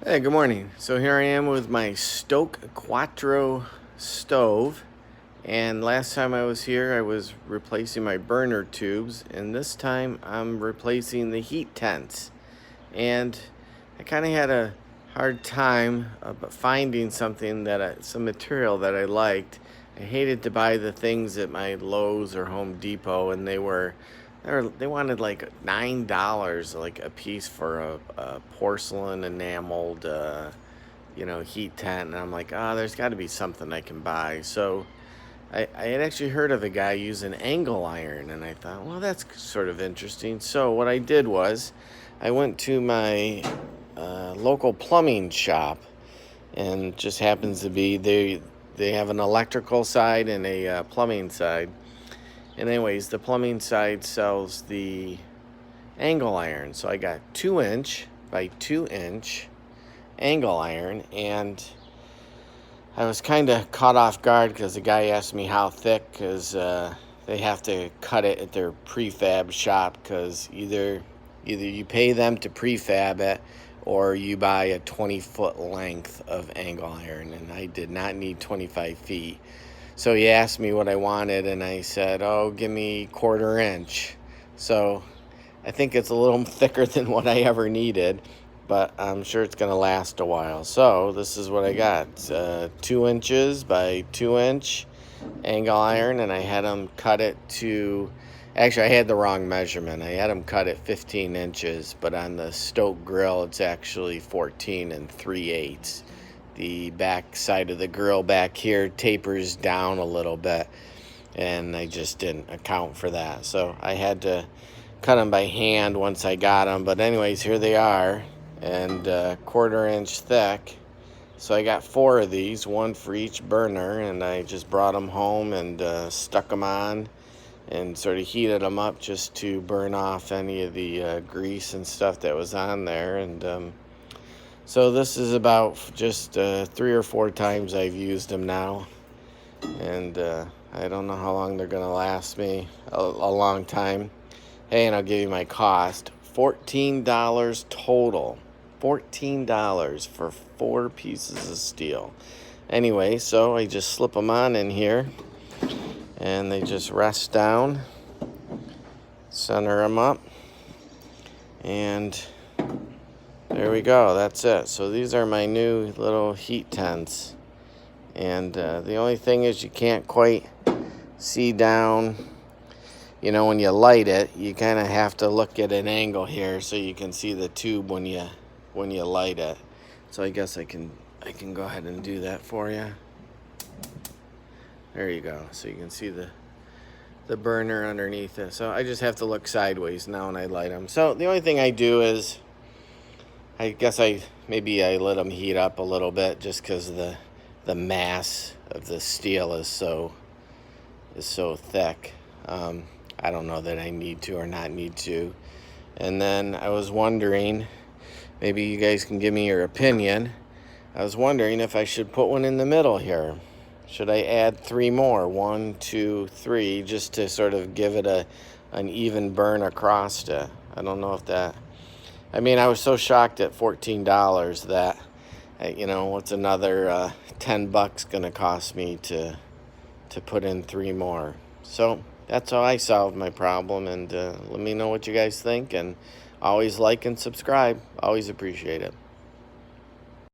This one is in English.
Hey, good morning. So here I am with my Stoke Quattro stove. And last time I was here, I was replacing my burner tubes. And this time I'm replacing the heat tents. And I kind of had a hard time finding some material that I liked. I hated to buy the things at my Lowe's or Home Depot, and they wanted like $9 like a piece for a porcelain enameled heat tent, and I'm like, there's got to be something I can buy. So I had actually heard of a guy using angle iron, and I thought, well, that's sort of interesting. So what I did was I went to my local plumbing shop, and just happens to be they have an electrical side and a plumbing side. And anyways, the plumbing side sells the angle iron. So I got 2-inch by 2-inch angle iron, and I was kind of caught off guard because the guy asked me how thick, because they have to cut it at their prefab shop, because either you pay them to prefab it or you buy a 20-foot length of angle iron, and I did not need 25 feet. So he asked me what I wanted, and I said, give me 1/4 inch. So I think it's a little thicker than what I ever needed, but I'm sure it's going to last a while. So this is what I got. 2 inches by 2-inch angle iron, and I had them cut it to... Actually, I had the wrong measurement. I had them cut it 15 inches, but on the Stoke grill, it's actually 14 3/8. The back side of the grill back here tapers down a little bit, and I just didn't account for that. So I had to cut them by hand once I got them. But anyways, here they are, and 1/4 inch thick. So I got 4 of these, one for each burner, and I just brought them home and stuck them on and sort of heated them up just to burn off any of the grease and stuff that was on there. And so this is about just 3 or 4 times I've used them now, and I don't know how long they're gonna last me. A long time. Hey, and I'll give you my cost: $14 total. $14 for 4 pieces of steel. Anyway, so I just slip them on in here, and they just rest down. Center them up, and there we go. That's it. So these are my new little heat tents. And the only thing is, you can't quite see down. When you light it, you kind of have to look at an angle here so you can see the tube when you light it. So I guess I can go ahead and do that for you. There you go. So you can see the burner underneath it. So I just have to look sideways now when I light them. So the only thing I do is, I guess I let them heat up a little bit, just because the mass of the steel is so thick. I don't know that I need to or not need to. And then I was wondering, maybe you guys can give me your opinion. I was wondering if I should put one in the middle here. Should I add 3 more? 1, 2, 3, just to sort of give it an even burn across it. I don't know if that... I was so shocked at $14 that, what's another $10 gonna cost me to put in 3 more? So that's how I solved my problem, and let me know what you guys think, and always like and subscribe. Always appreciate it.